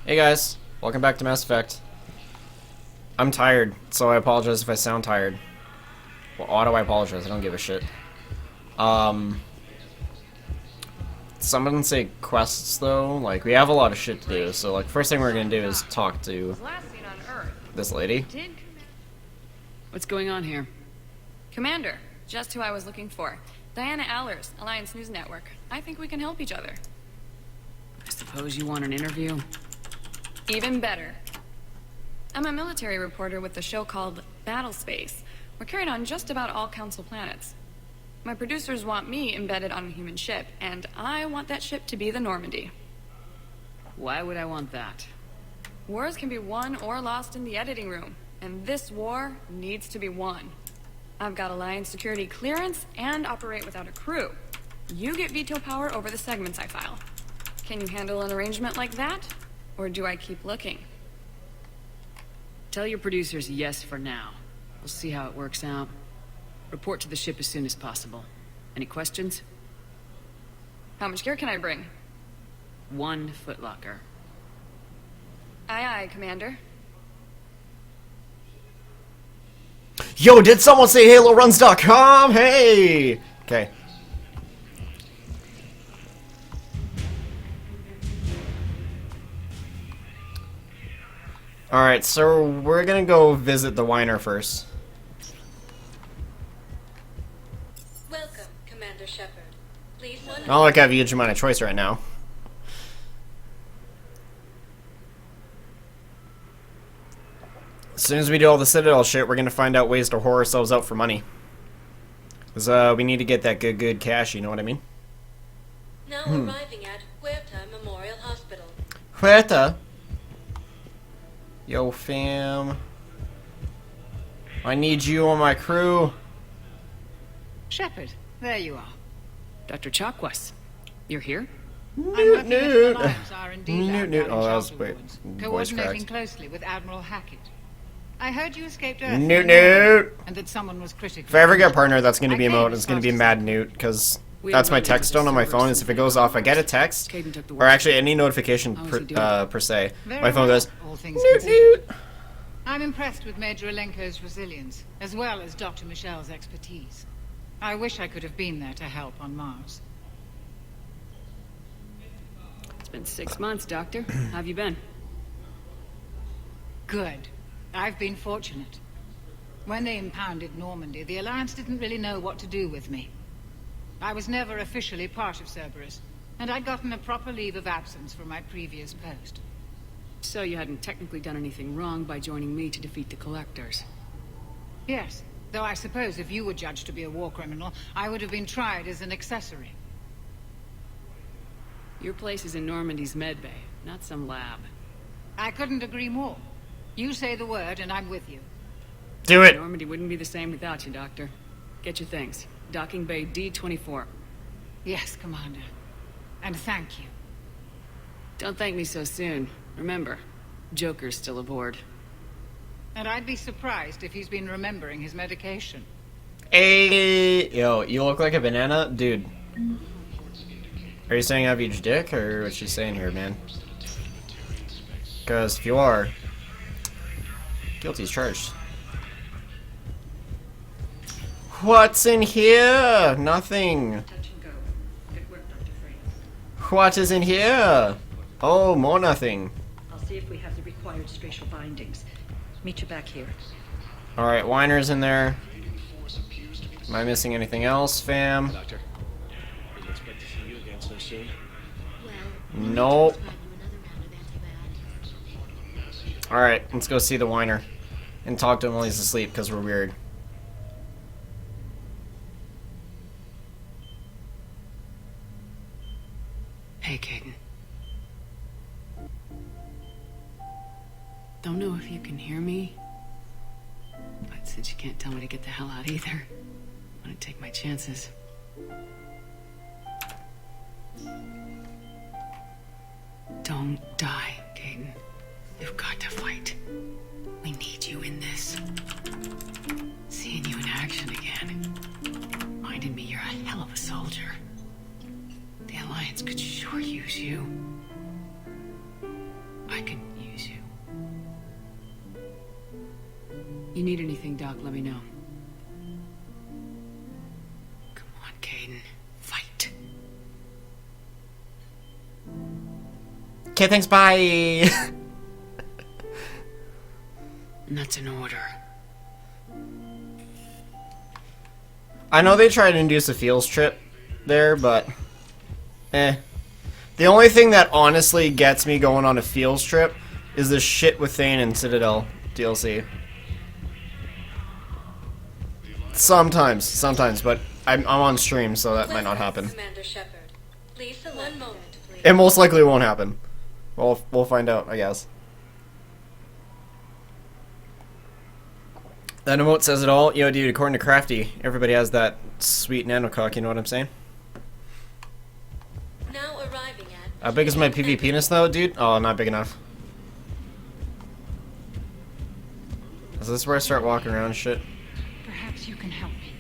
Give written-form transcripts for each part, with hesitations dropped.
Hey guys, welcome back to Mass Effect. I'm tired, so I apologize if I sound tired. Well, auto I apologize, I don't give a shit. Someone say quests though, like we have a lot of shit to do, so like first thing we're gonna do is talk to this lady. What's going on here? Commander, just who I was looking for. Diana Allers, Alliance News Network. I think we can help each other. I suppose you want an interview? Even better. I'm a military reporter with the show called Battle Space. We're carried on just about all Council planets. My producers want me embedded on a human ship, and I want that ship to be the Normandy. Why would I want that? Wars can be won or lost in the editing room, and this war needs to be won. I've got Alliance security clearance and operate without a crew. You get veto power over the segments I file. Can you handle an arrangement like that? Or do I keep looking? Tell your producers yes for now. We'll see how it works out. Report to the ship as soon as possible. Any questions? How much gear can I bring? 1 footlocker. Aye, aye, Commander. Yo, did someone say HaloRuns.com? Hey! Okay. Alright, so we're gonna go visit the Whiner first. Welcome, Commander Shepard. Please Not like I have a huge amount of choice right now. As soon as we do all the Citadel shit, we're gonna find out ways to whore ourselves out for money. Because, we need to get that good cash, you know what I mean? now arriving at Huerta Memorial Hospital. Huerta! Yo, fam. I need you on my crew. Shepard, there you are. Dr. Chakwas, you're here? I'm working at Newt. the Alliance R&D lab Newt. down in Oh, that was Charter voice coordinating cracked. closely with Admiral Hackett. I heard you escaped Earth, Newt. and that someone was critical. If I ever get a partner that's gonna be I came emote, as it's gonna fast be as Mad I Newt, because We that's have my run into text the tone on my servers phone, is if it goes off, I get a text, Caden took the or work. actually any notification How is per, he doing? per se. Very My phone well, goes, all things Newt, considered. Newt. I'm impressed with Major Alenko's resilience, as well as Dr. Michelle's expertise. I wish I could have been there to help on Mars. It's been 6 months, Doctor. How have you been? Good. I've been fortunate. When they impounded Normandy, the Alliance didn't really know what to do with me. I was never officially part of Cerberus, and I'd gotten a proper leave of absence from my previous post. So you hadn't technically done anything wrong by joining me to defeat the Collectors. Yes, though I suppose if you were judged to be a war criminal, I would have been tried as an accessory. Your place is in Normandy's medbay, not some lab. I couldn't agree more. You say the word, and I'm with you. Do it. Normandy wouldn't be the same without you, Doctor. Get your things. Docking Bay D-24. Yes, Commander. And thank you. Don't thank me so soon. Remember, Joker's still aboard. And I'd be surprised if he's been remembering his medication. Hey, yo, you look like a banana? Dude. Are you saying I have a huge dick, or what's she saying here, man? Because if you are, guilty as charged. What's in here? Nothing. Touch and go. Good work, Dr. Frey. What is in here? Oh, more nothing. I'll see if we have the required spatial bindings. Meet you back here. Alright, Whiner's in there. Am I missing anything else, fam? Doctor, didn't expect to see you again so soon. Nope. Alright, let's go see the Whiner. And talk to him while he's asleep, because we're weird. Hey, Caden. Don't know if you can hear me, but since you can't tell me to get the hell out either, I'm gonna take my chances. Don't die, Caden. You've got to fight. We need you in this. Seeing you in action again reminded me you're a hell of a soldier. The Alliance could sure use you. I could You need anything, Doc, let me know. Come on, Caden. Fight. Okay, thanks, bye! And that's an order. I know they tried to induce a feels trip there, but... The only thing that honestly gets me going on a feels trip is the shit with Thane and Citadel DLC. Sometimes, but I'm on stream, so that might not happen. Commander Shepard. Please, 1 moment, please. It most likely won't happen. We'll find out, I guess. That emote says it all. Yo, dude, according to Crafty, everybody has that sweet nanocock, you know what I'm saying? Now arriving at... How big is my PV penis, though, dude? Oh, not big enough. Is this where I start walking around and shit? Perhaps you can help me.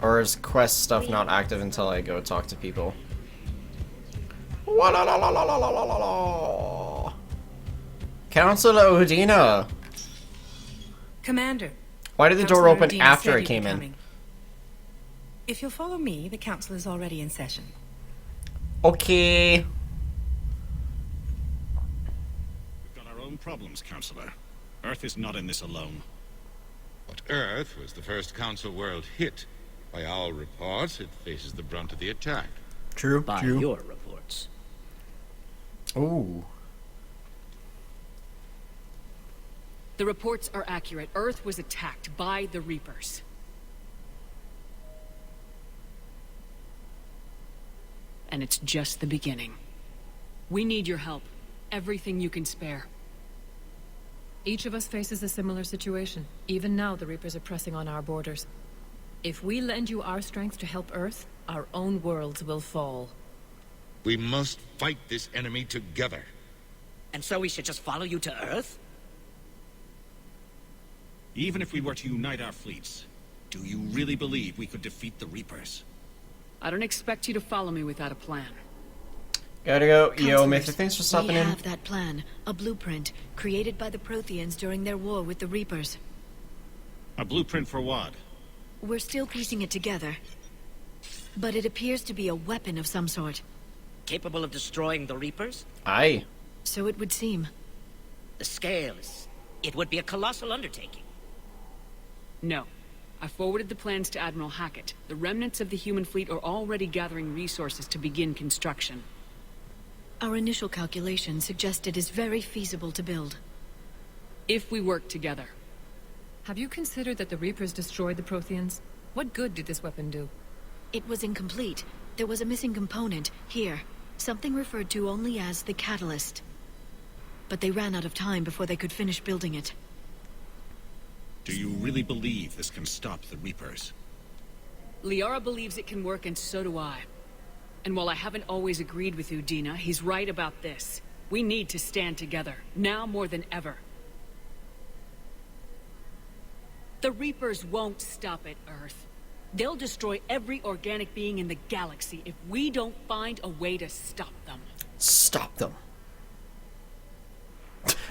Or is quest stuff not active until I go talk to people? Councilor Udina! Commander. Why did the door Councilor open Udina after said I you'd be came in? coming. If you'll follow me, the council is already in session. Okay. We've got our own problems, Counselor. Earth is not in this alone. But Earth was the first Council world hit. By our reports, it faces the brunt of the attack. True, By true. your reports. Ooh. The reports are accurate. Earth was attacked by the Reapers. And it's just the beginning. We need your help. Everything you can spare. Each of us faces a similar situation. Even now, the Reapers are pressing on our borders. If we lend you our strength to help Earth, our own worlds will fall. We must fight this enemy together. And so we should just follow you to Earth? Even if we were to unite our fleets, do you really believe we could defeat the Reapers? I don't expect you to follow me without a plan. Gotta go. Yo, Counselors, Mythic, thanks for stopping we in. have that plan, a blueprint, created by the Protheans during their war with the Reapers. A blueprint for what? We're still piecing it together. But it appears to be a weapon of some sort. Capable of destroying the Reapers? Aye. So it would seem. The scale is... It would be a colossal undertaking. No. I forwarded the plans to Admiral Hackett. The remnants of the human fleet are already gathering resources to begin construction. Our initial calculations suggest it is very feasible to build. If we work together. Have you considered that the Reapers destroyed the Protheans? What good did this weapon do? It was incomplete. There was a missing component, here. Something referred to only as the catalyst. But they ran out of time before they could finish building it. Do you really believe this can stop the Reapers? Liara believes it can work, and so do I. And while I haven't always agreed with Udina, he's right about this. We need to stand together, now more than ever. The Reapers won't stop at Earth. They'll destroy every organic being in the galaxy if we don't find a way to stop them. Stop them.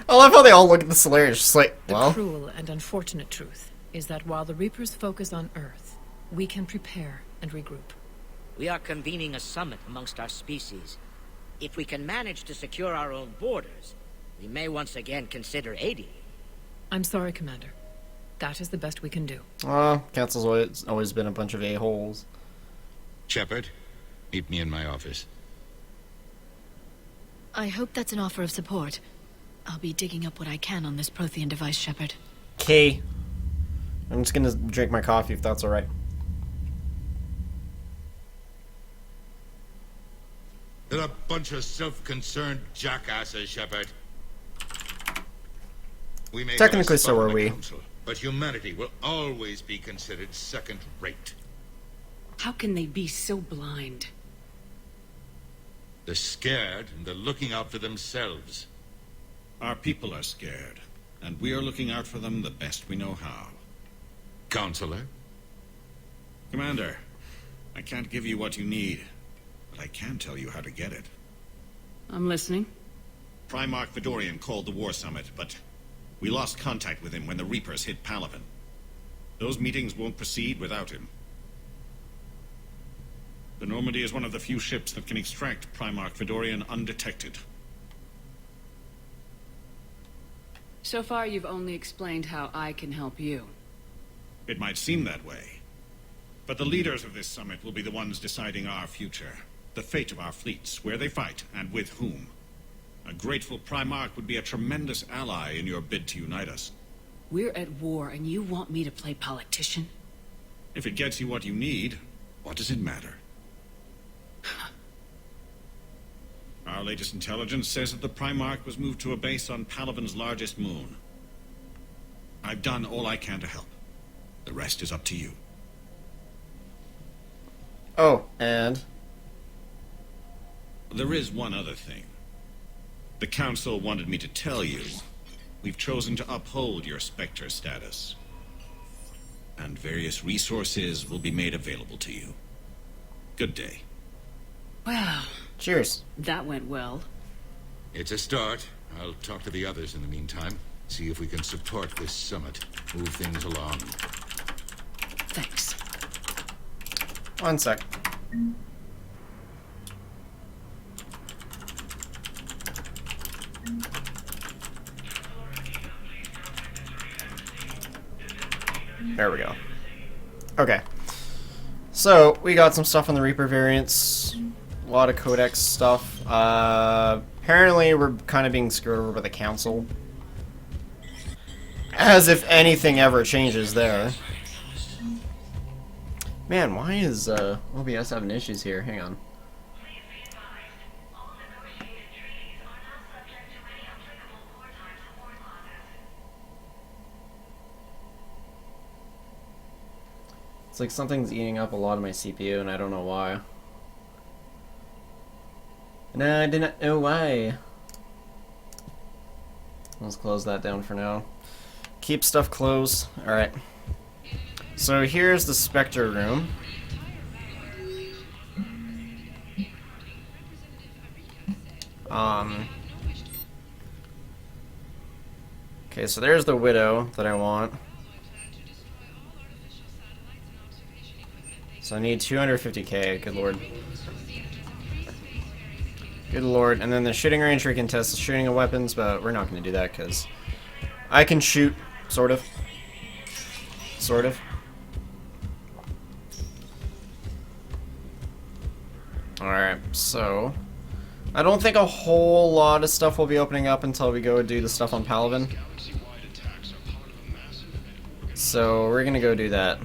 I love how they all look at the Solarians just like, The well... cruel and unfortunate truth is that while the Reapers focus on Earth, we can prepare and regroup. We are convening a summit amongst our species. If we can manage to secure our own borders, we may once again consider aiding. I'm sorry, Commander. That is the best we can do. Council's always been a bunch of a-holes. Shepard, meet me in my office. I hope that's an offer of support. I'll be digging up what I can on this Prothean device, Shepard. Okay. I'm just gonna drink my coffee if that's alright. They're a bunch of self-concerned jackasses, Shepard. We may Technically, have a spot so on are the we. Council, but humanity will always be considered second-rate. How can they be so blind? They're scared, and they're looking out for themselves. Our people are scared, and we are looking out for them the best we know how. Counselor? Commander, I can't give you what you need, but I can tell you how to get it. I'm listening. Primarch Vidorian called the War Summit, but We lost contact with him when the Reapers hit Palaven. Those meetings won't proceed without him. The Normandy is one of the few ships that can extract Primarch Fedorian undetected. So far, you've only explained how I can help you. It might seem that way. But the leaders of this summit will be the ones deciding our future. The fate of our fleets, where they fight, and with whom. A grateful Primarch would be a tremendous ally in your bid to unite us. We're at war, and you want me to play politician? If it gets you what you need, what does it matter? Our latest intelligence says that the Primarch was moved to a base on Palaven's largest moon. I've done all I can to help. The rest is up to you. Oh, and? There is one other thing. The Council wanted me to tell you. We've chosen to uphold your Spectre status. And various resources will be made available to you. Good day. Well... Cheers. That went well. It's a start. I'll talk to the others in the meantime. See if we can support this summit. Move things along. Thanks. One sec. There we go. Okay. So, we got some stuff on the Reaper variants. A lot of Codex stuff. Apparently, we're kind of being screwed over by the Council. As if anything ever changes there. Man, why is OBS having issues here? Hang on. It's like something's eating up a lot of my CPU and I don't know why. No, I didn't know why. Let's close that down for now. Keep stuff closed. Alright. So here's the Spectre room. Okay, so there's the Widow that I want. So I need 250k, good lord. Good lord, and then the shooting range we can test the shooting of weapons, but we're not going to do that because I can shoot, sort of. Sort of. Alright, so I don't think a whole lot of stuff will be opening up until we go do the stuff on Palaven. So we're going to go do that.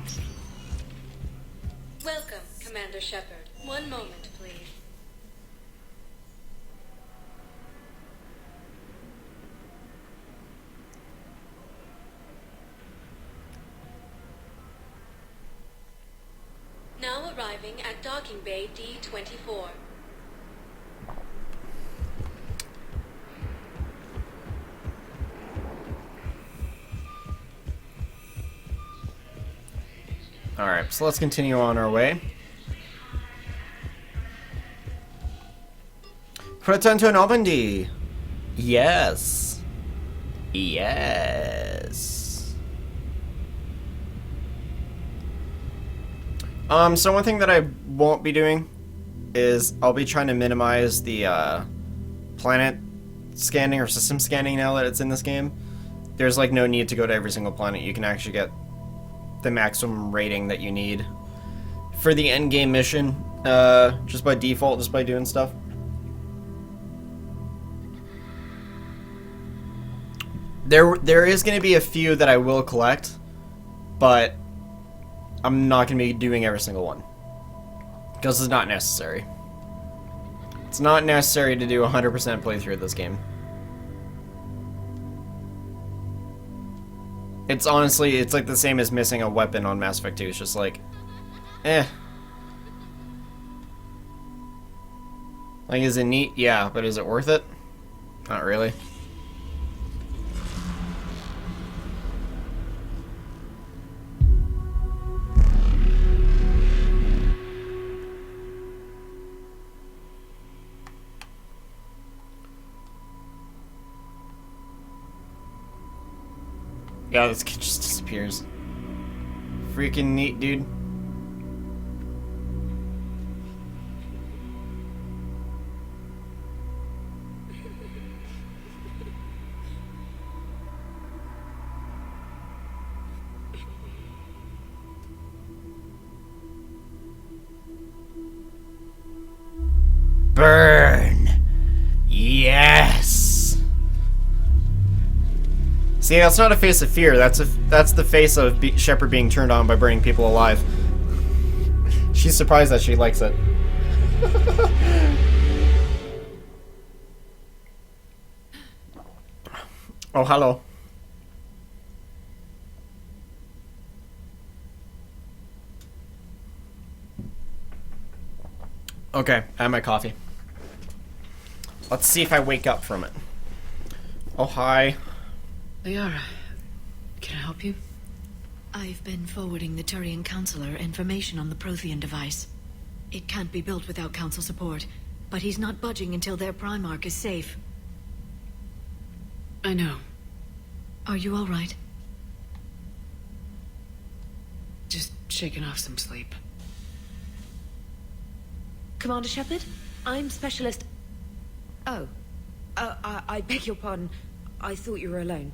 Welcome, Commander Shepard. One moment, please. Now arriving at Docking Bay D-24. Alright, so let's continue on our way. Return to Normandy! Yes! Yes! So one thing that I won't be doing is I'll be trying to minimize the planet scanning or system scanning now that it's in this game. There's like no need to go to every single planet. You can actually get the maximum rating that you need for the end game mission, just by default, just by doing stuff. There is going to be a few that I will collect, but I'm not going to be doing every single one because it's not necessary. It's not necessary to do 100% playthrough of this game. It's honestly, it's like the same as missing a weapon on Mass Effect 2. It's just like, eh. Like, is it neat? Yeah, but is it worth it? Not really. Yeah, this kid just disappears. Freaking neat, dude. Burn. Yes. See, that's not a face of fear. That's the face of Shepard being turned on by burning people alive. She's surprised that she likes it. Oh, hello. Okay, I have my coffee. Let's see if I wake up from it. Oh, hi. Liara, can I help you? I've been forwarding the Turian Counselor information on the Prothean device. It can't be built without Council support, but he's not budging until their Primarch is safe. I know. Are you all right? Just shaking off some sleep. Commander Shepard, I'm Specialist... Oh. I beg your pardon. I thought you were alone.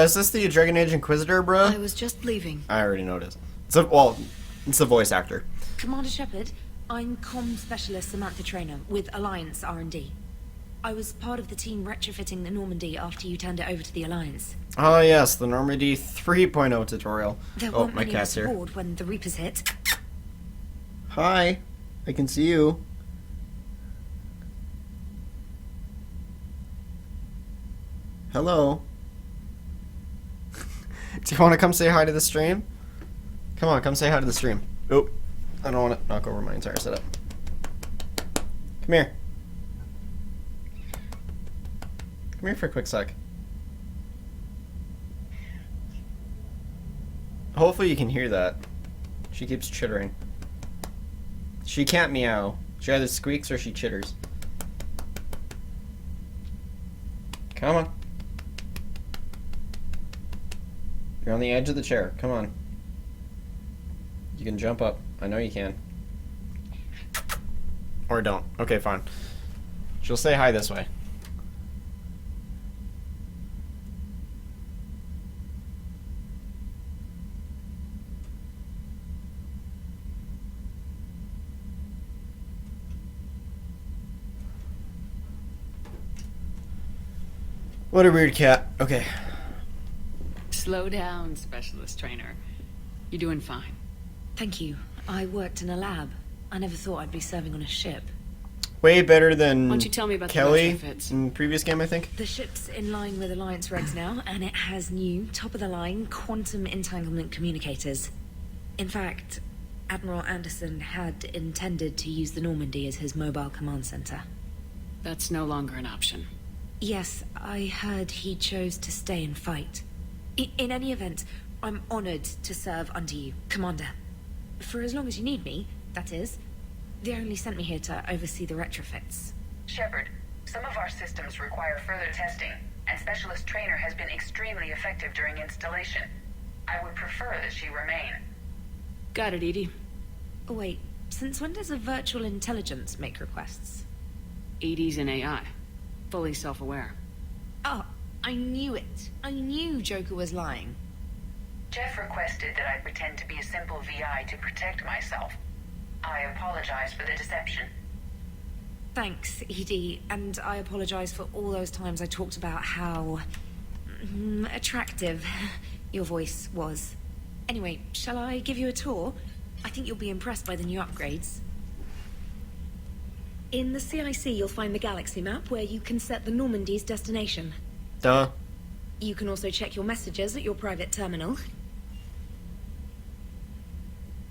Is this the Dragon Age Inquisitor, bruh? I was just leaving. I already noticed. It's a voice actor. Commander Shepard, I'm Comm Specialist Samantha Trainer with Alliance R&D. I was part of the team retrofitting the Normandy after you turned it over to the Alliance. Oh yes, the Normandy 3.0 tutorial. There Oh, weren't my many of cat's us here. aboard when the Reapers hit. Hi. I can see you. Hello. Do you want to come say hi to the stream? Come on, come say hi to the stream. Oh, I don't want to knock over my entire setup. Come here. Come here for a quick sec. Hopefully you can hear that. She keeps chittering. She can't meow. She either squeaks or she chitters. Come on. You're on the edge of the chair. Come on. You can jump up. I know you can. Or don't. Okay, fine. She'll say hi this way. What a weird cat. Okay. Slow down, Specialist Trainer. You're doing fine. Thank you. I worked in a lab. I never thought I'd be serving on a ship. Way better than Why don't you tell me about the Kelly retrofits? in the previous game, I think. The ship's in line with Alliance regs now, and it has new, top-of-the-line quantum entanglement communicators. In fact, Admiral Anderson had intended to use the Normandy as his mobile command center. That's no longer an option. Yes, I heard he chose to stay and fight. In any event, I'm honored to serve under you, Commander. For as long as you need me, that is. They only sent me here to oversee the retrofits. Shepard, some of our systems require further testing, and Specialist Trainer has been extremely effective during installation. I would prefer that she remain. Got it, Edie. Oh, wait, since when does a virtual intelligence make requests? Edie's an AI. Fully self-aware. Oh, I knew it. I knew Joker was lying. Jeff requested that I pretend to be a simple VI to protect myself. I apologize for the deception. Thanks, Edie, and I apologize for all those times I talked about how... attractive your voice was. Anyway, shall I give you a tour? I think you'll be impressed by the new upgrades. In the CIC, you'll find the galaxy map where you can set the Normandy's destination. Duh. You can also check your messages at your private terminal.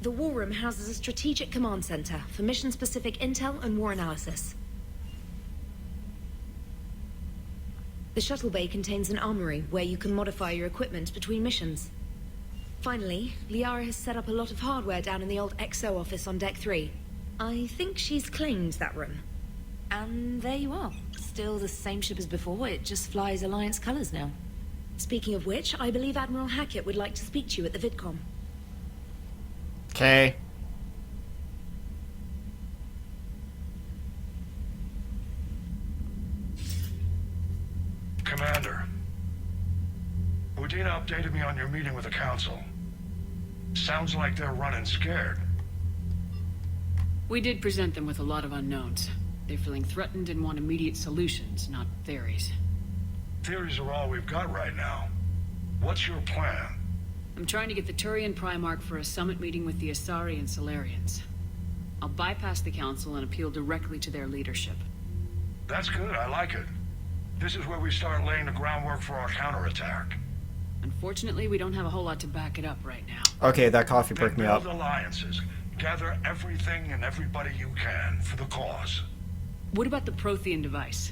The War Room houses a strategic command center for mission-specific intel and war analysis. The shuttle bay contains an armory where you can modify your equipment between missions. Finally, Liara has set up a lot of hardware down in the old XO office on Deck 3. I think she's claimed that room. And there you are. Still the same ship as before, it just flies Alliance colors now. Speaking of which, I believe Admiral Hackett would like to speak to you at the VidCom. Okay. Commander, Udina updated me on your meeting with the Council. Sounds like they're running scared. We did present them with a lot of unknowns. They're feeling threatened and want immediate solutions, not theories. Theories are all we've got right now. What's your plan? I'm trying to get the Turian Primarch for a summit meeting with the Asari and Solarians. I'll bypass the Council and appeal directly to their leadership. That's good, I like it. This is where we start laying the groundwork for our counterattack. Unfortunately, we don't have a whole lot to back it up right now. Okay, that coffee perked me up. Build alliances. Gather everything and everybody you can for the cause. What about the Prothean device?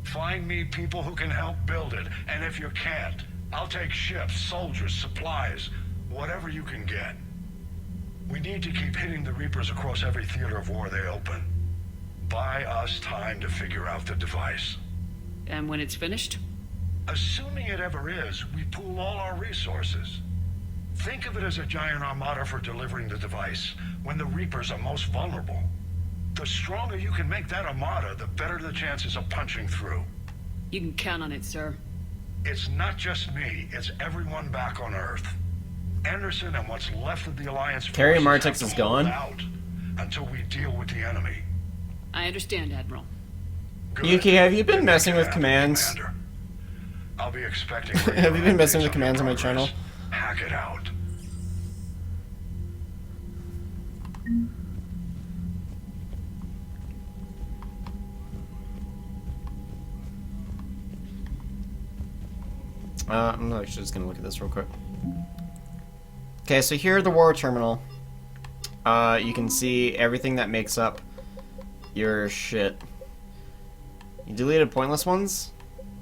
Find me people who can help build it, and if you can't, I'll take ships, soldiers, supplies, whatever you can get. We need to keep hitting the Reapers across every theater of war they open. Buy us time to figure out the device. And when it's finished? Assuming it ever is, we pool all our resources. Think of it as a giant armada for delivering the device, when the Reapers are most vulnerable. The stronger you can make that armada, the better the chances of punching through. You can count on it, sir. It's not just me, it's everyone back on Earth. Anderson and what's left of the Alliance Carrie forces Martix have to is hold gone? out until we deal with the enemy. I understand, Admiral. Good. Yuki, have you been Good messing with happen, commands? Commander. I'll be expecting. Have you been messing with updates commands on my your channel? progress. Hack it out. I'm actually just gonna look at this real quick. Okay, so here the war terminal. You can see everything that makes up your shit. You deleted pointless ones?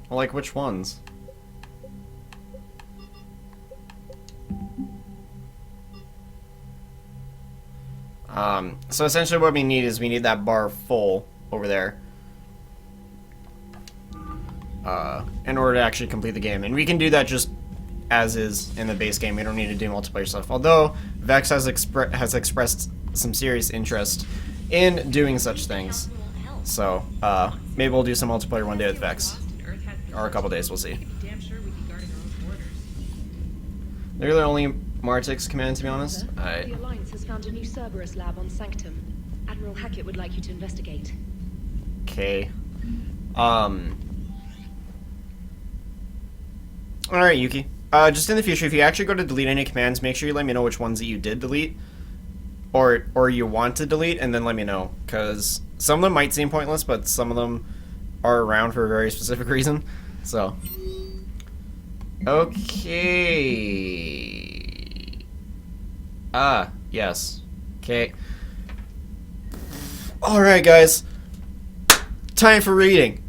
Well, like which ones? So essentially what we need is we need that bar full over there. In order to actually complete the game. And we can do that just as is in the base game. We don't need to do multiplayer stuff. Although, Vex has expressed some serious interest in doing such things. So, maybe we'll do some multiplayer one day with Vex. Or a couple days, we'll see. They're the only Martix command, to be honest. The Alliance has found a new Cerberus lab on Sanctum. Admiral Hackett would like you to investigate. Okay. Alright, Yuki. Just in the future, if you actually go to delete any commands, make sure you let me know which ones that you did delete. Or you want to delete, and then let me know. Because some of them might seem pointless, but some of them are around for a very specific reason. So. Okay. Yes. Okay. Alright, guys. Time for reading.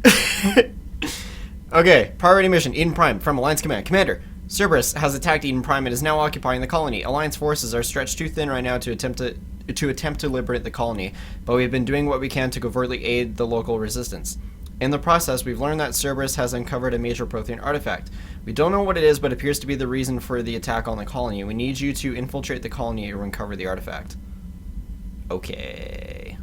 Okay, priority mission, Eden Prime, from Alliance Command. Commander, Cerberus has attacked Eden Prime and is now occupying the colony. Alliance forces are stretched too thin right now to attempt to liberate the colony, but we've been doing what we can to covertly aid the local resistance. In the process, we've learned that Cerberus has uncovered a major Prothean artifact. We don't know what it is, but it appears to be the reason for the attack on the colony. We need you to infiltrate the colony and recover the artifact. Okay.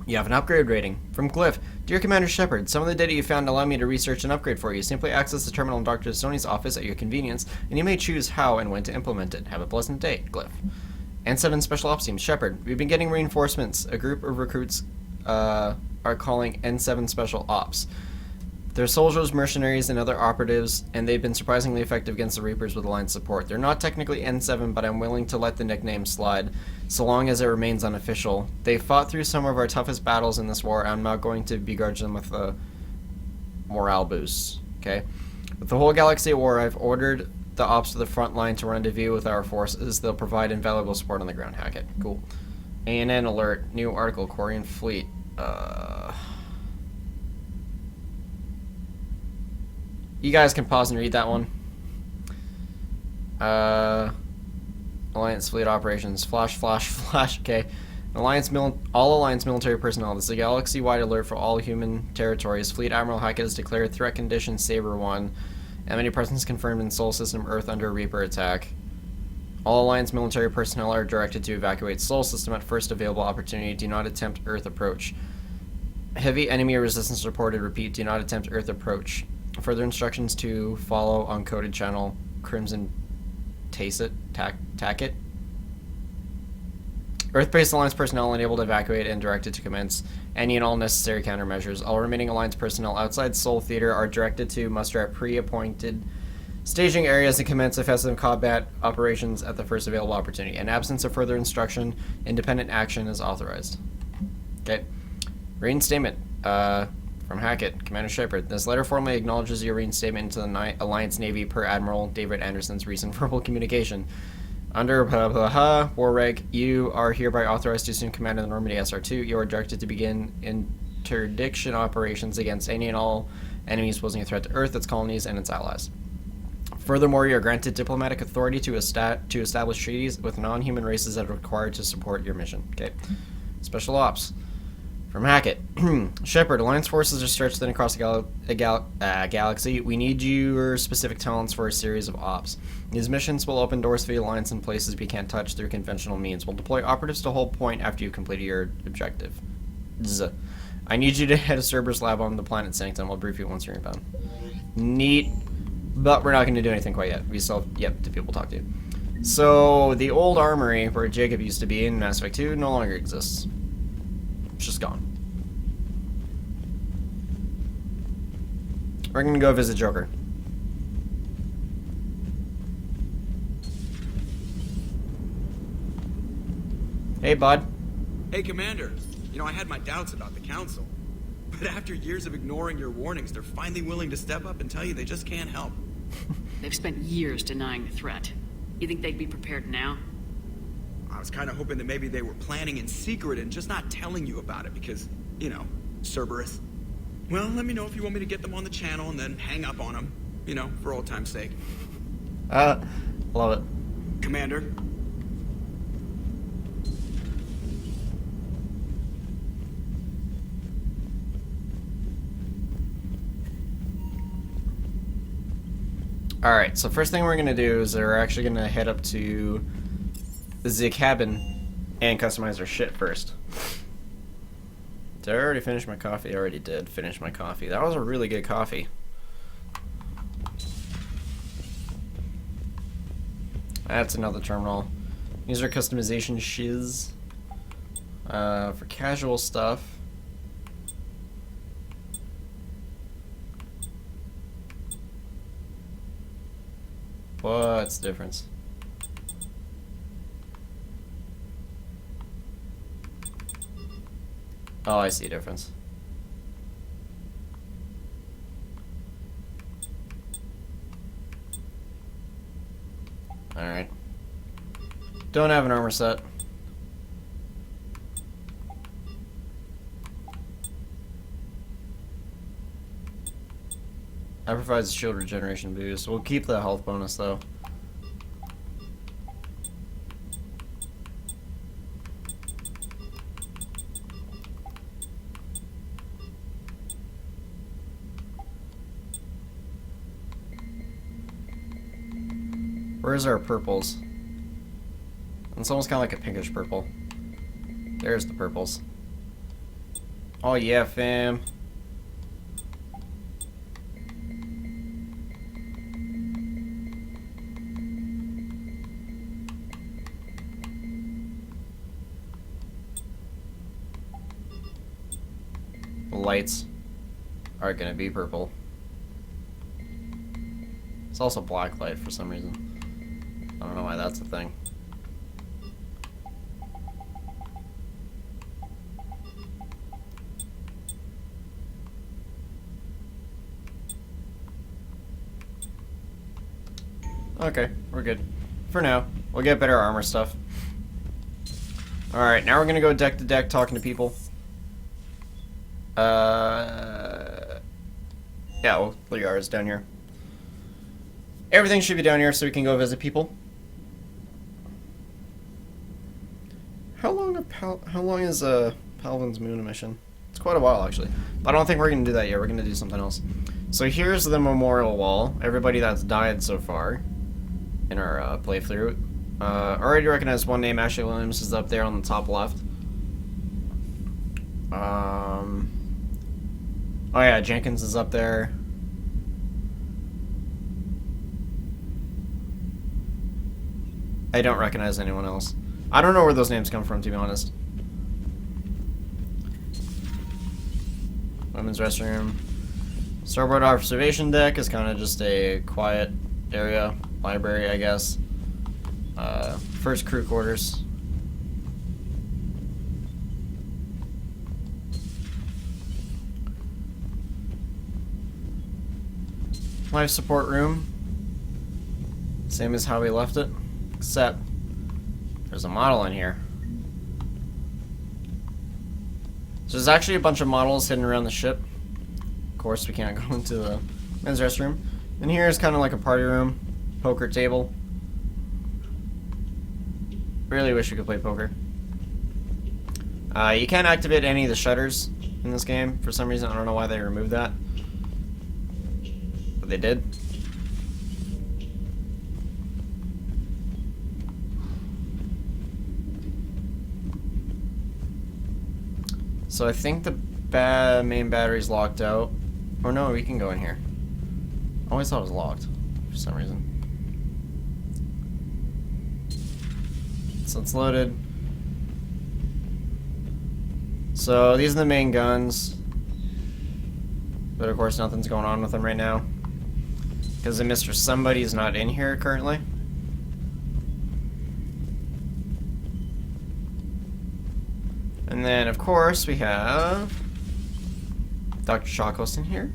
You have an upgrade rating. From Glyph. Dear Commander Shepard, some of the data you found allow me to research an upgrade for you. Simply access the terminal in Dr. Sony's office at your convenience, and you may choose how and when to implement it. Have a pleasant day, Glyph. N7 Special Ops Team. Shepard, we've been getting reinforcements. A group of recruits are calling N7 Special Ops. They're soldiers, mercenaries, and other operatives, and they've been surprisingly effective against the Reapers with Alliance support. They're not technically N7, but I'm willing to let the nickname slide, so long as it remains unofficial. They fought through some of our toughest battles in this war, and I'm not going to begrudge them with a morale boost, okay? With the whole galaxy at war, I've ordered the ops to the front line to rendezvous with our forces. They'll provide invaluable support on the ground. Hackett. Cool. ANN alert. New article. Quarian fleet. You guys can pause and read that one. Alliance fleet operations. Flash. Okay. All Alliance military personnel. This is a galaxy-wide alert for all human territories. Fleet Admiral Hackett has declared threat condition Saber 1. Enemy presence confirmed in Sol System Earth under Reaper attack. All Alliance military personnel are directed to evacuate Sol System at first available opportunity. Do not attempt Earth approach. Heavy enemy resistance reported. Repeat, do not attempt Earth approach. Further instructions to follow on coded channel Crimson Tacket. Earth-based Alliance personnel enabled to evacuate and directed to commence any and all necessary countermeasures. All remaining Alliance personnel outside Sol Theater are directed to muster at pre-appointed staging areas and commence offensive combat operations at the first available opportunity. In absence of further instruction, independent action is authorized. Okay. Reinstatement. From Hackett, Commander Shepard. This letter formally acknowledges your reinstatement into the Alliance Navy per Admiral David Anderson's recent verbal communication. Under War Reg, you are hereby authorized to assume command of the Normandy SR2. You are directed to begin interdiction operations against any and all enemies posing a threat to Earth, its colonies, and its allies. Furthermore, you are granted diplomatic authority to establish treaties with non-human races that are required to support your mission. Okay. Special Ops. From Hackett. Shepard, Alliance forces are stretched thin across the galaxy. We need your specific talents for a series of ops. These missions will open doors for the Alliance in places we can't touch through conventional means. We'll deploy operatives to hold point after you've completed your objective. I need you to head to Cerberus Lab on the planet Sanctum. I'll brief you once you're inbound. Neat. But we're not going to do anything quite yet. We still have yet to people to talk to. So, the old armory where Jacob used to be in Mass Effect 2 no longer exists. It's just gone. We're gonna go visit Joker. Hey, bud. Hey, Commander. You know, I had my doubts about the Council. But after years of ignoring your warnings, they're finally willing to step up and tell you they just can't help. They've spent years denying the threat. You think they'd be prepared now? I was kind of hoping that maybe they were planning in secret and just not telling you about it because, you know, Cerberus. Well, let me know if you want me to get them on the channel and then hang up on them. You know, for old time's sake. Love it. Commander. Alright, so first thing we're gonna do is we're actually gonna head up to the cabin and customize our shit first. Did I already finish my coffee? I already did finish my coffee. That was a really good coffee. That's another terminal. User customization shiz. For casual stuff. What's the difference? Oh, I see a difference. Alright. Don't have an armor set. That provides a shield regeneration boost. We'll keep the health bonus though. Where's our purples? It's almost kind of like a pinkish purple. There's the purples. Oh yeah, fam. The lights are gonna be purple. It's also black light for some reason. I don't know why that's a thing. Okay, we're good. For now. We'll get better armor stuff. Alright, now we're gonna go deck to deck talking to people. Yeah, well, Ligar is down here. Everything should be down here so we can go visit people. How long have how long is Palvin's moon mission? It's quite a while, actually. But I don't think we're gonna do that yet. We're gonna do something else. So here's the memorial wall. Everybody that's died so far in our playthrough. Already recognized one name. Ashley Williams is up there on the top left. Oh yeah, Jenkins is up there. I don't recognize anyone else. I don't know where those names come from, to be honest. Women's restroom. Starboard observation deck is kind of just a quiet area. Library, I guess. First crew quarters. Life support room. Same as how we left it. Except there's a model in here. So there's actually a bunch of models hidden around the ship. Of course, we can't go into the men's restroom. And here is kind of like a party room, poker table. Really wish we could play poker. You can't activate any of the shutters in this game for some reason. I don't know why they removed that, but they did. So I think the main battery's locked out. Or no, we can go in here. I always thought it was locked for some reason. So it's loaded. So these are the main guns. But of course nothing's going on with them right now. Because the Mr. Somebody's not in here currently. And then, of course, we have Dr. Shawcoast in here.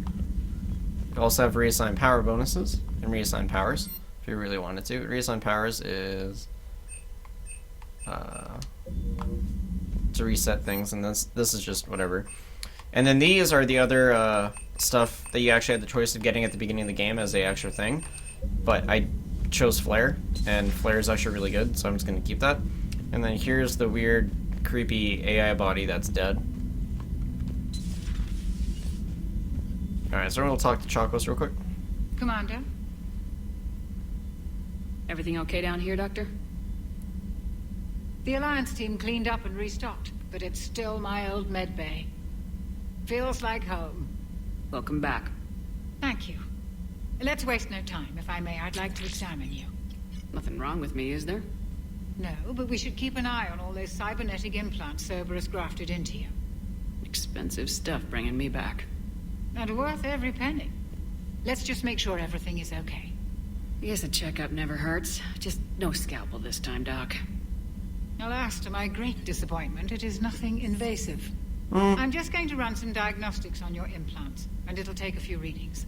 We also have reassign power bonuses and reassign powers, if you really wanted to. Reassign powers is to reset things, and this is just whatever. And then these are the other stuff that you actually had the choice of getting at the beginning of the game as a extra thing. But I chose Flare, and Flare is actually really good, so I'm just going to keep that. And then here's the weird creepy AI body that's dead. Alright, so we'll talk to Chocos real quick. Commander? Everything okay down here, Doctor? The Alliance team cleaned up and restocked, but it's still my old med bay. Feels like home. Welcome back. Thank you. Let's waste no time. If I may, I'd like to examine you. Nothing wrong with me, is there? No, but we should keep an eye on all those cybernetic implants Cerberus grafted into you. Expensive stuff bringing me back. And worth every penny. Let's just make sure everything is okay. Guess a checkup never hurts. Just no scalpel this time, Doc. Alas, to my great disappointment, it is nothing invasive. I'm just going to run some diagnostics on your implants, and it'll take a few readings.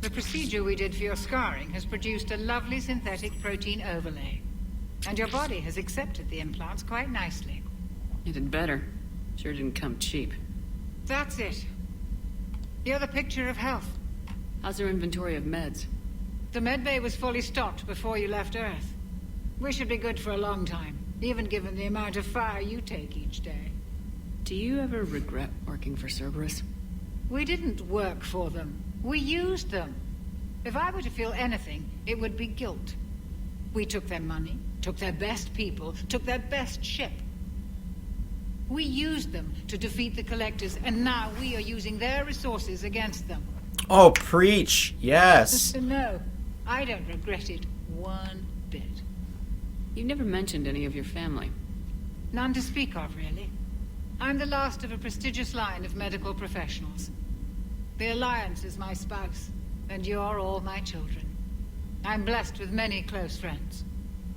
The procedure we did for your scarring has produced a lovely synthetic protein overlay. And your body has accepted the implants quite nicely. You did better. Sure didn't come cheap. That's it. You're the picture of health. How's your inventory of meds? The med bay was fully stocked before you left Earth. We should be good for a long time, even given the amount of fire you take each day. Do you ever regret working for Cerberus? We didn't work for them. We used them. If I were to feel anything, it would be guilt. We took their money, took their best people, took their best ship. We used them to defeat the Collectors, and now we are using their resources against them. Oh, preach! Yes! No, I don't regret it one bit. You never mentioned any of your family. None to speak of, really. I'm the last of a prestigious line of medical professionals. The Alliance is my spouse, and you're all my children. I'm blessed with many close friends.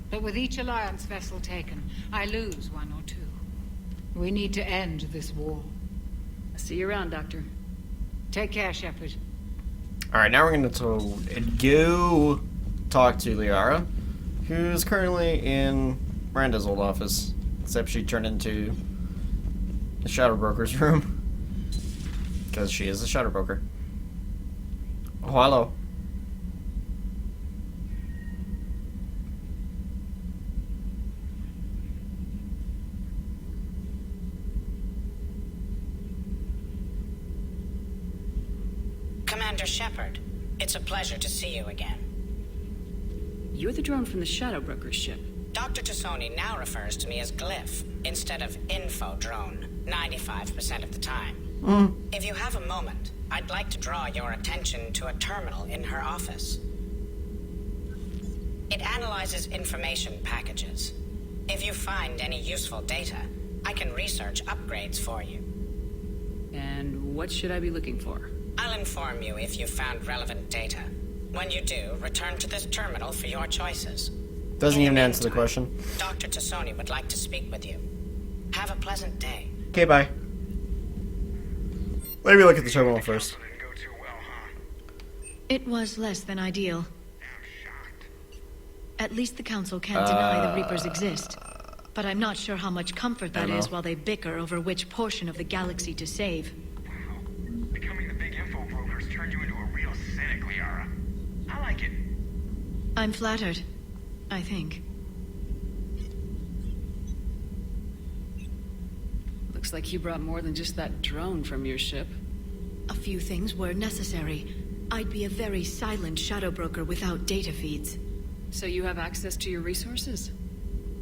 But with each Alliance vessel taken, I lose one or two. We need to end this war. I'll see you around, Doctor. Take care, Shepard. Alright, now we're going to go talk to Liara, who's currently in Miranda's old office, except she turned into the Shadow Broker's room, because she is a Shadow Broker. Oh, hello. Commander Shepard. It's a pleasure to see you again. You're the drone from the Shadow Broker's ship. Dr. Tassoni now refers to me as Glyph instead of Info Drone, 95% of the time. If you have a moment, I'd like to draw your attention to a terminal in her office. It analyzes information packages. If you find any useful data, I can research upgrades for you. And what should I be looking for? I'll inform you if you've found relevant data. When you do, return to this terminal for your choices. Doesn't even answer the question. Dr. Tassoni would like to speak with you. Have a pleasant day. Okay, bye. Let me look at the terminal first. It was less than ideal. At least the Council can't deny the Reapers exist. But I'm not sure how much comfort that is while they bicker over which portion of the galaxy to save. Becoming the big info brokers turned you into a real cynic, Liara. I like it. I'm flattered, I think. Looks like you brought more than just that drone from your ship. A few things were necessary. I'd be a very silent shadow broker without data feeds. So you have access to your resources?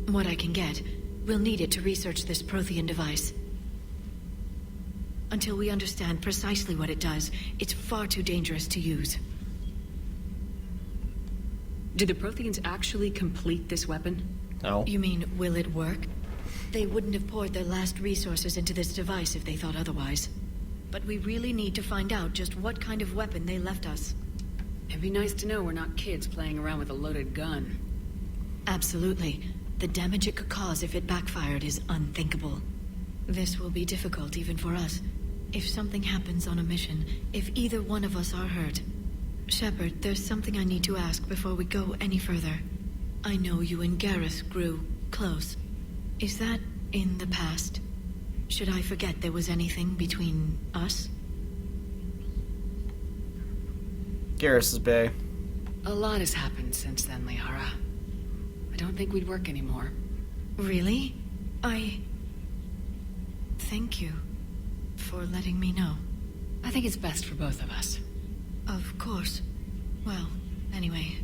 What I can get. We'll need it to research this Prothean device. Until we understand precisely what it does, it's far too dangerous to use. Did the Protheans actually complete this weapon? No. You mean, will it work? They wouldn't have poured their last resources into this device if they thought otherwise. But we really need to find out just what kind of weapon they left us. It'd be nice to know we're not kids playing around with a loaded gun. Absolutely. The damage it could cause if it backfired is unthinkable. This will be difficult even for us. If something happens on a mission, if either one of us are hurt. Shepard, there's something I need to ask before we go any further. I know you and Gareth grew close. Is that in the past? Should I forget there was anything between us? Garrus is bae. A lot has happened since then, Liara. I don't think we'd work anymore. Really? Thank you for letting me know. I think it's best for both of us. Of course. Well, anyway,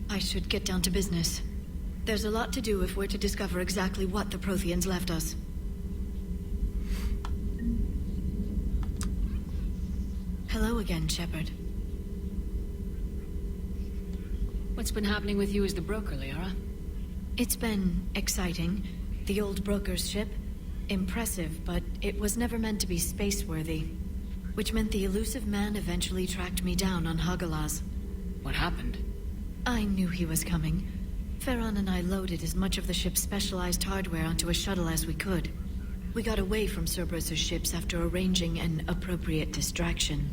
I should get down to business. There's a lot to do if we're to discover exactly what the Protheans left us. Hello again, Shepard. What's been happening with you as the broker, Liara? It's been exciting. The old broker's ship. Impressive, but it was never meant to be space-worthy. Which meant the elusive man eventually tracked me down on Hagalaz. What happened? I knew he was coming. Farron and I loaded as much of the ship's specialized hardware onto a shuttle as we could. We got away from Cerberus' ships after arranging an appropriate distraction.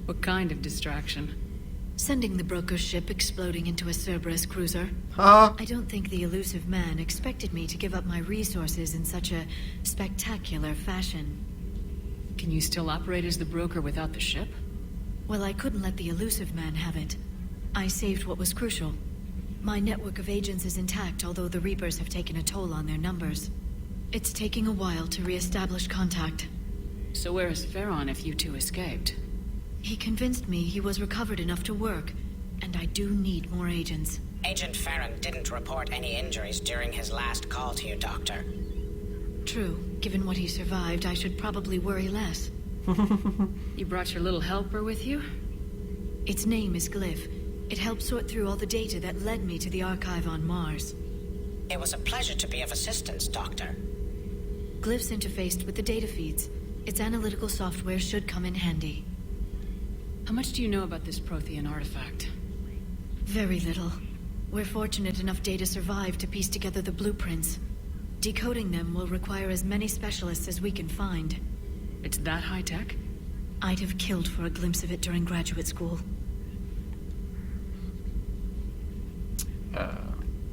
What kind of distraction? Sending the broker's ship exploding into a Cerberus cruiser. Huh? I don't think the elusive man expected me to give up my resources in such a spectacular fashion. Can you still operate as the broker without the ship? Well, I couldn't let the elusive man have it. I saved what was crucial. My network of agents is intact, although the Reapers have taken a toll on their numbers. It's taking a while to re-establish contact. So where is Farron if you two escaped? He convinced me he was recovered enough to work, and I do need more agents. Agent Farron didn't report any injuries during his last call to you, Doctor. True. Given what he survived, I should probably worry less. You brought your little helper with you? Its name is Glyph. It helped sort through all the data that led me to the archive on Mars. It was a pleasure to be of assistance, Doctor. Glyph's interfaced with the data feeds. Its analytical software should come in handy. How much do you know about this Prothean artifact? Very little. We're fortunate enough data survived to piece together the blueprints. Decoding them will require as many specialists as we can find. It's that high-tech? I'd have killed for a glimpse of it during graduate school.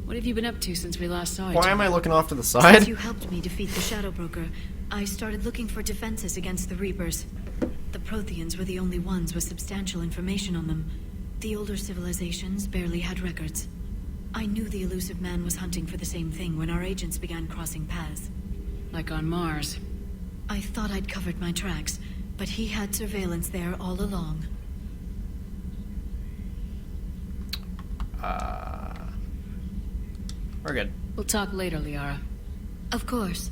What have you been up to since we last saw each Why other? am I looking off to the side? Since you helped me defeat the Shadow Broker, I started looking for defenses against the Reapers. The Protheans were the only ones with substantial information on them. The older civilizations barely had records. I knew the elusive man was hunting for the same thing when our agents began crossing paths. Like on Mars. I thought I'd covered my tracks, but he had surveillance there all along. We're good. We'll talk later, Liara. Of course.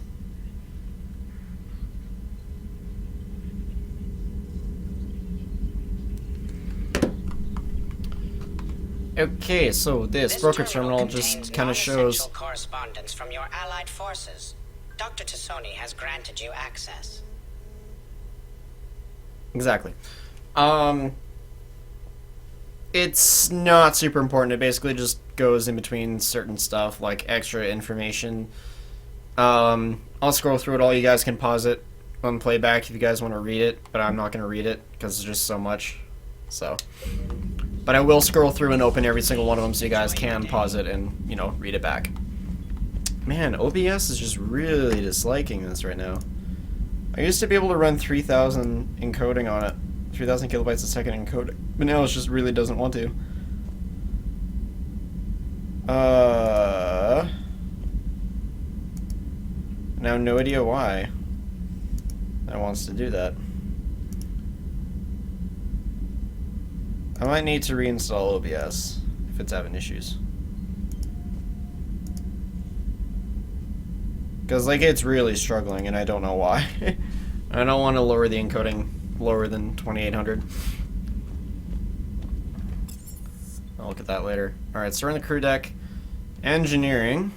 Okay, so this broker terminal just kind of shows. Correspondence from your allied forces. Dr. Tassoni has granted you access. Exactly. It's not super important. It basically just goes in between certain stuff, like extra information. I'll scroll through it all. You guys can pause it on playback if you guys want to read it, but I'm not going to read it because it's just so much. So, but I will scroll through and open every single one of them so you guys can pause it and, you know, read it back. Man, OBS is just really disliking this right now. I used to be able to run 3,000 encoding on it. 3,000 kilobytes a second encoding. But now it just really doesn't want to. Now no idea why it wants to do that. I might need to reinstall OBS if it's having issues. Because, like, it's really struggling, and I don't know why. I don't want to lower the encoding lower than 2800. I'll look at that later. Alright, so we're in the crew deck. Engineering.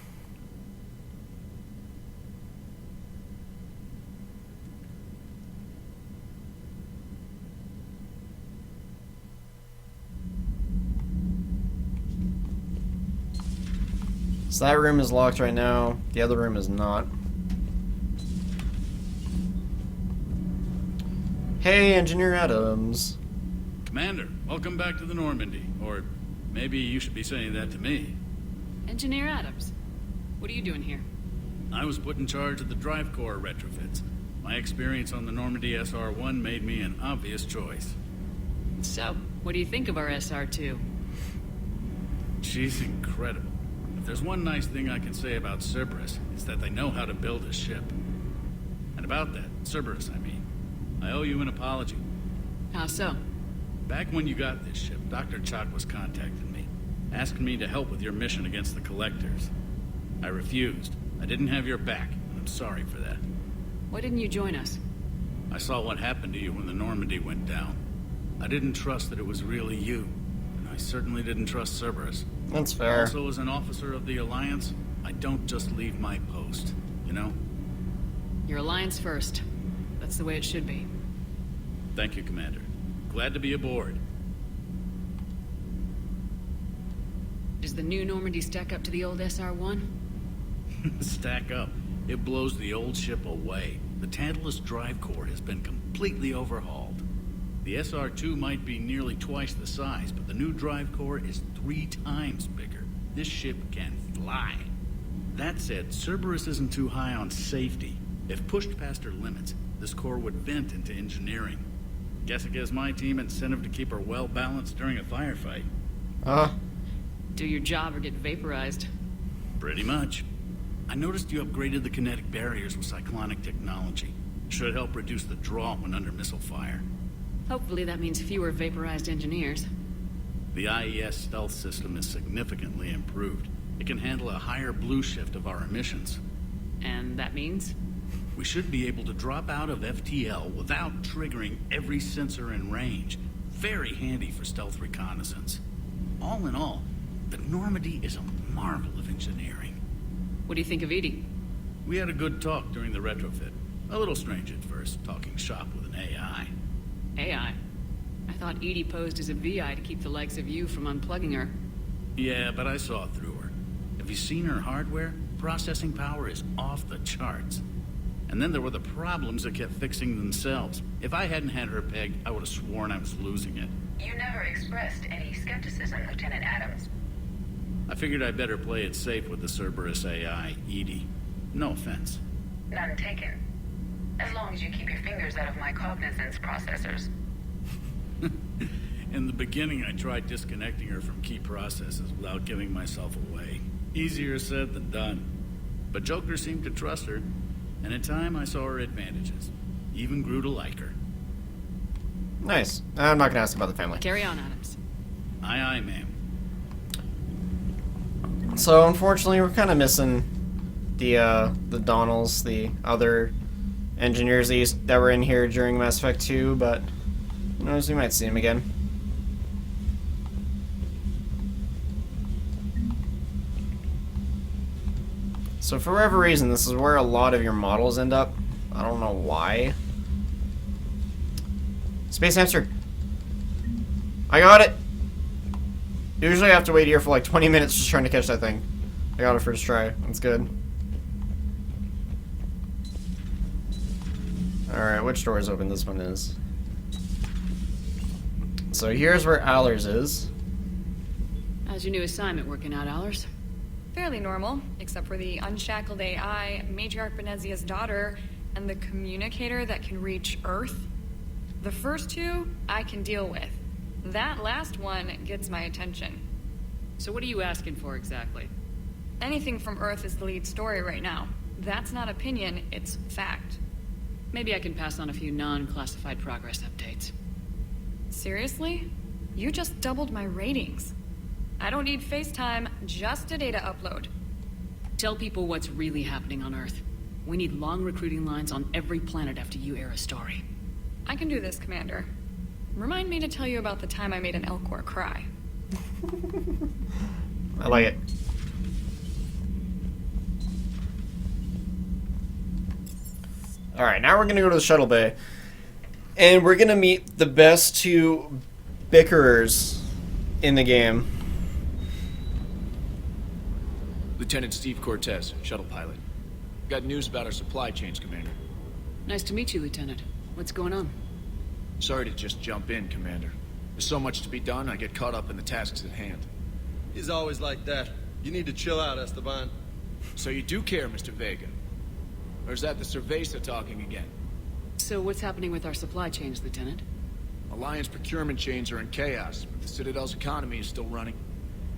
So that room is locked right now. The other room is not. Hey, Engineer Adams. Commander, welcome back to the Normandy. Or maybe you should be saying that to me. Engineer Adams, what are you doing here? I was put in charge of the drive core retrofits. My experience on the Normandy SR-1 made me an obvious choice. So, what do you think of our SR-2? She's incredible. If there's one nice thing I can say about Cerberus, it's that they know how to build a ship. And about that, Cerberus, I mean, I owe you an apology. How so? Back when you got this ship, Dr. Chalk was contacting me, asking me to help with your mission against the Collectors. I refused. I didn't have your back, and I'm sorry for that. Why didn't you join us? I saw what happened to you when the Normandy went down. I didn't trust that it was really you, and I certainly didn't trust Cerberus. That's fair. Also, as an officer of the Alliance, I don't just leave my post, you know? Your Alliance first. That's the way it should be. Thank you, Commander. Glad to be aboard. Does the new Normandy stack up to the old SR-1? Stack up. It blows the old ship away. The Tantalus drive core has been completely overhauled. The SR-2 might be nearly twice the size, but the new drive core is 3 times bigger. This ship can fly. That said, Cerberus isn't too high on safety. If pushed past her limits, this core would vent into engineering. Guess it gives my team incentive to keep her well balanced during a firefight. Do your job or get vaporized. Pretty much. I noticed you upgraded the kinetic barriers with cyclonic technology. Should help reduce the draw when under missile fire. Hopefully that means fewer vaporized engineers. The IES stealth system is significantly improved. It can handle a higher blue shift of our emissions. And that means? We should be able to drop out of FTL without triggering every sensor in range. Very handy for stealth reconnaissance. All in all, the Normandy is a marvel of engineering. What do you think of Edie? We had a good talk during the retrofit. A little strange at first, talking shop with an AI. AI? I thought Edie posed as a VI to keep the likes of you from unplugging her. Yeah, but I saw through her. Have you seen her hardware? Processing power is off the charts. And then there were the problems that kept fixing themselves. If I hadn't had her pegged, I would have sworn I was losing it. You never expressed any skepticism, Lieutenant Adams. I figured I'd better play it safe with the Cerberus AI, Edie. No offense. None taken. As long as you keep your fingers out of my cognizance processors. In the beginning, I tried disconnecting her from key processes without giving myself away. Easier said than done. But Joker seemed to trust her, and in time I saw her advantages. Even grew to like her. Nice. I'm not gonna ask about the family. Carry on, Adams. Aye, aye, ma'am. So unfortunately, we're kind of missing the Donnells, the other engineers that were in here during Mass Effect 2, but who knows, we might see them again. So for whatever reason, this is where a lot of your models end up. I don't know why. Space Hamster. I got it! Usually I have to wait here for like 20 minutes just trying to catch that thing. I got it first try. That's good. Alright, which door is open? This one is. So here's where Allers is. How's your new assignment working out, Allers? Fairly normal, except for the unshackled AI, Matriarch Benezia's daughter, and the communicator that can reach Earth. The first two, I can deal with. That last one gets my attention. So what are you asking for exactly? Anything from Earth is the lead story right now. That's not opinion, it's fact. Maybe I can pass on a few non-classified progress updates. Seriously? You just doubled my ratings. I don't need FaceTime, just a data upload. Tell people what's really happening on Earth. We need long recruiting lines on every planet after you air a story. I can do this, Commander. Remind me to tell you about the time I made an Elcor cry. I like it. Alright, now we're gonna go to the shuttle bay. And we're gonna meet the best two bickerers in the game. Lieutenant Steve Cortez, shuttle pilot. Got news about our supply chains, Commander. Nice to meet you, Lieutenant. What's going on? Sorry to just jump in, Commander. There's so much to be done, I get caught up in the tasks at hand. He's always like that. You need to chill out, Esteban. So you do care, Mr. Vega? Or is that the Cerveza talking again? So what's happening with our supply chains, Lieutenant? Alliance procurement chains are in chaos, but the Citadel's economy is still running.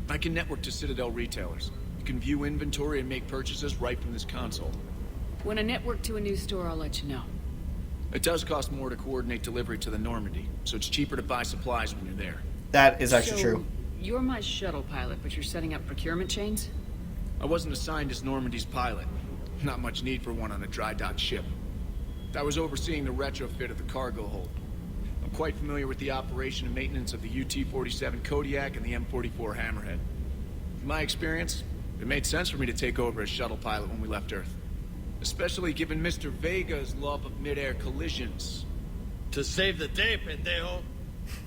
I can network to Citadel retailers. You can view inventory and make purchases right from this console. When I network to a new store, I'll let you know. It does cost more to coordinate delivery to the Normandy, so it's cheaper to buy supplies when you're there. That is actually true. You're my shuttle pilot, but you're setting up procurement chains? I wasn't assigned as Normandy's pilot. Not much need for one on a dry dock ship. I was overseeing the retrofit of the cargo hold. I'm quite familiar with the operation and maintenance of the UT-47 Kodiak and the M44 Hammerhead. In my experience, it made sense for me to take over as shuttle pilot when we left Earth. Especially given Mr. Vega's love of mid-air collisions. To save the day, pendejo.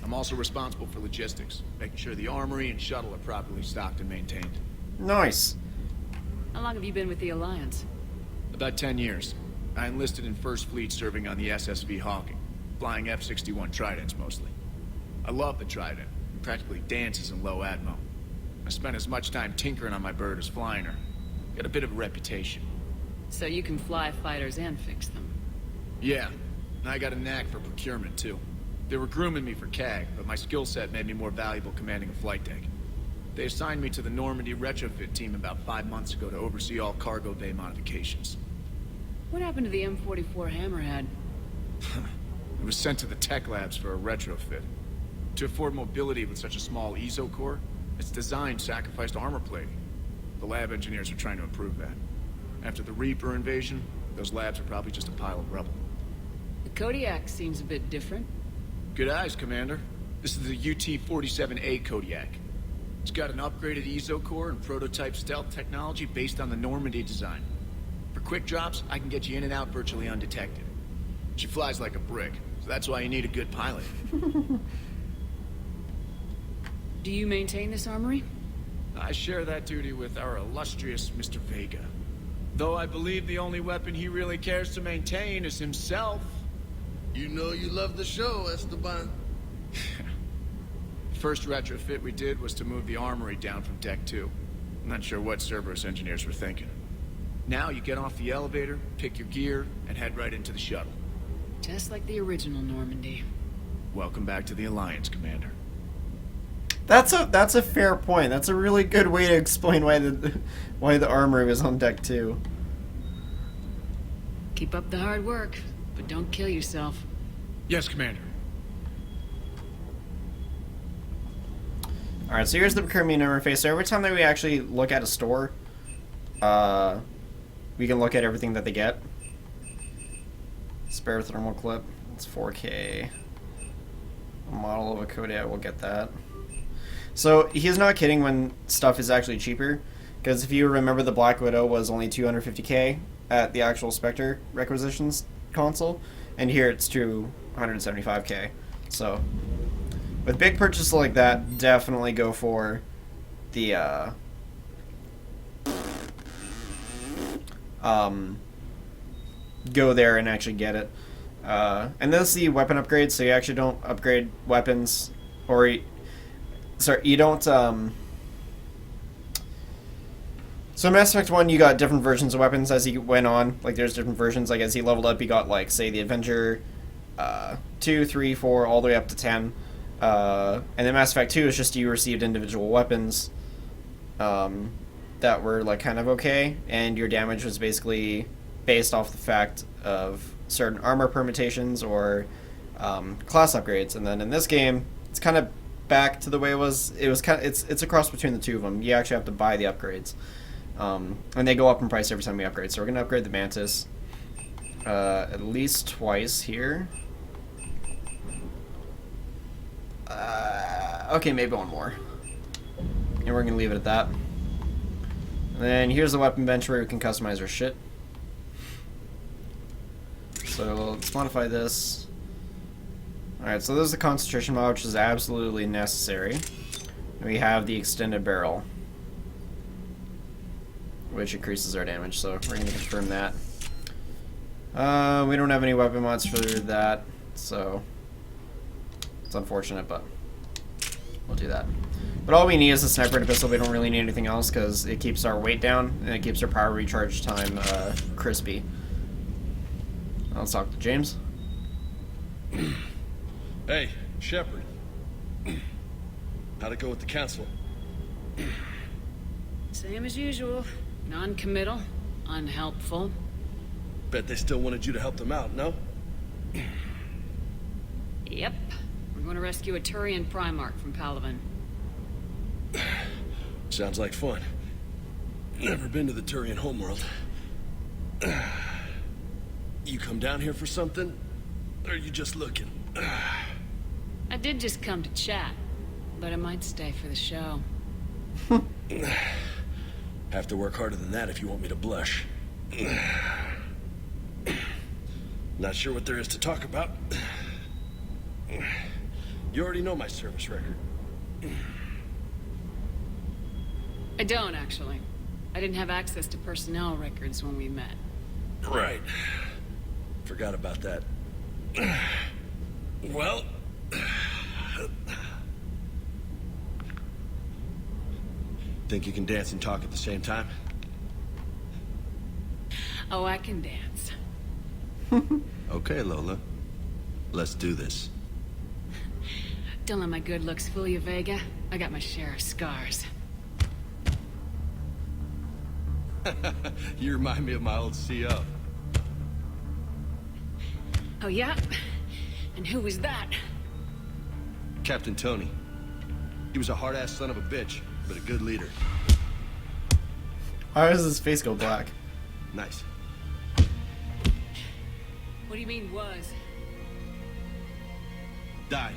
I'm also responsible for logistics, making sure the armory and shuttle are properly stocked and maintained. Nice. How long have you been with the Alliance? About 10 years. I enlisted in First Fleet serving on the SSV Hawking, flying F-61 Tridents mostly. I love the Trident. It practically dances in low atmo. I spent as much time tinkering on my bird as flying her. Got a bit of a reputation. So you can fly fighters and fix them? Yeah, and I got a knack for procurement too. They were grooming me for CAG, but my skill set made me more valuable commanding a flight deck. They assigned me to the Normandy retrofit team about 5 months ago to oversee all cargo bay modifications. What happened to the M44 Hammerhead? It was sent to the tech labs for a retrofit. To afford mobility with such a small ESO core, its design sacrificed armor plating. The lab engineers are trying to improve that. After the Reaper invasion, those labs are probably just a pile of rubble. The Kodiak seems a bit different. Good eyes, Commander. This is the UT-47A Kodiak. It's got an upgraded ESO core and prototype stealth technology based on the Normandy design. For quick drops, I can get you in and out virtually undetected. She flies like a brick, so that's why you need a good pilot. Do you maintain this armory? I share that duty with our illustrious Mr. Vega. Though I believe the only weapon he really cares to maintain is himself. You know you love the show, Esteban. The first retrofit we did was to move the armory down from Deck 2. I'm not sure what Cerberus engineers were thinking. Now you get off the elevator, pick your gear, and head right into the shuttle. Just like the original Normandy. Welcome back to the Alliance, Commander. That's a fair point. That's a really good way to explain why the armory was on Deck 2. Keep up the hard work, but don't kill yourself. Yes, Commander. Alright, so here's the procurement interface. So every time that we actually look at a store, we can look at everything that they get. Spare thermal clip. It's 4K. A model of a Kodiak, we'll get that. So he's not kidding when stuff is actually cheaper. Because if you remember, the Black Widow was only 250k at the actual Spectre requisitions console. And here it's 275k. So with big purchases like that, definitely go for the go there and actually get it. And this is the weapon upgrade, so you actually don't upgrade weapons, or you don't. So in Mass Effect 1, you got different versions of weapons as you went on. Like, there's different versions. Like, as you leveled up, you got, like, say, the Avenger 2, 3, 4, all the way up to 10. And then Mass Effect 2 is just you received individual weapons that were, like, kind of okay. And your damage was basically based off the fact of certain armor permutations or class upgrades. And then in this game, it's kind of back to the way it was. It was kind of, it's a cross between the two of them. You actually have to buy the upgrades. And they go up in price every time we upgrade. So we're going to upgrade the Mantis at least twice here. Okay, maybe one more. And we're going to leave it at that. And then here's the weapon bench where we can customize our shit. So let's modify this. Alright, so this is the concentration mod, which is absolutely necessary. And we have the extended barrel, which increases our damage, so we're going to confirm that. We don't have any weapon mods for that, so it's unfortunate, but we'll do that. But all we need is a sniper and a pistol. We don't really need anything else because it keeps our weight down and it keeps our power recharge time crispy. Let's talk to James. Hey, Shepard. How'd it go with the council? Same as usual. Non-committal, unhelpful. Bet they still wanted you to help them out, no? Yep. We're going to rescue a Turian Primarch from Palaven. Sounds like fun. Never been to the Turian homeworld. You come down here for something? Or are you just looking? I did just come to chat, but I might stay for the show. Have to work harder than that if you want me to blush. Not sure what there is to talk about. You already know my service record. I don't, actually. I didn't have access to personnel records when we met. Right. Forgot about that. Well... Think you can dance and talk at the same time? Oh, I can dance. Okay, Lola. Let's do this. Don't let my good looks fool you, Vega. I got my share of scars. You remind me of my old CO. Oh, yeah? And who was that? Captain Tony. He was a hard-ass son of a bitch, but a good leader. Why does his face go black? Nice. What do you mean, was? Died.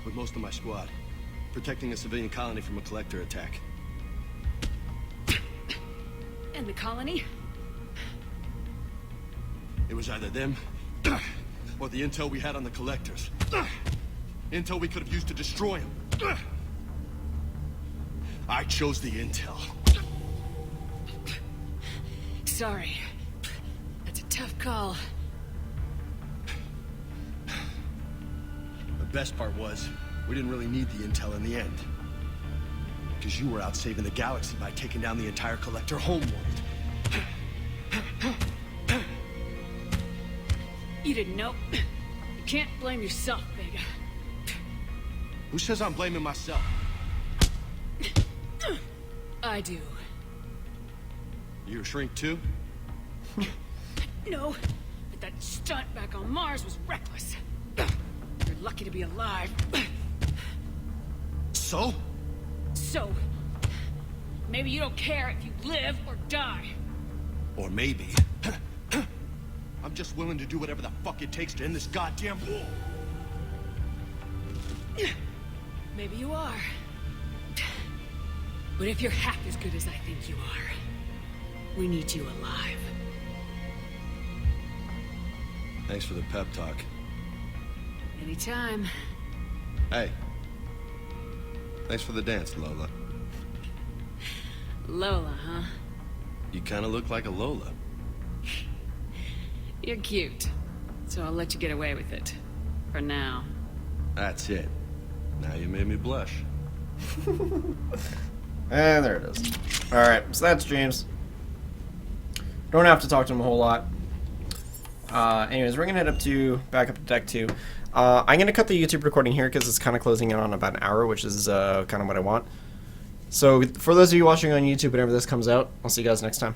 With most of my squad. Protecting a civilian colony from a collector attack. And the colony? It was either them, or the intel we had on the collectors. Intel we could have used to destroy them. I chose the intel. Sorry. That's a tough call. The best part was, we didn't really need the intel in the end. Because you were out saving the galaxy by taking down the entire collector homeworld. You didn't know. You can't blame yourself, Vega. Who says I'm blaming myself? I do. You a shrink too? No, but that stunt back on Mars was reckless. You're lucky to be alive. So? So, maybe you don't care if you live or die. Or maybe... I'm just willing to do whatever the fuck it takes to end this goddamn war. Maybe you are. But if you're half as good as I think you are, we need you alive. Thanks for the pep talk. Anytime. Hey. Thanks for the dance, Lola. Lola, huh? You kind of look like a Lola. You're cute. So I'll let you get away with it. For now. That's it. Now you made me blush. And there it is. Alright, so that's James. Don't have to talk to him a whole lot. Anyways, we're gonna head back up to deck 2. I'm gonna cut the YouTube recording here because it's kind of closing in on about an hour, which is kind of what I want. So for those of you watching on YouTube whenever this comes out, I'll see you guys next time.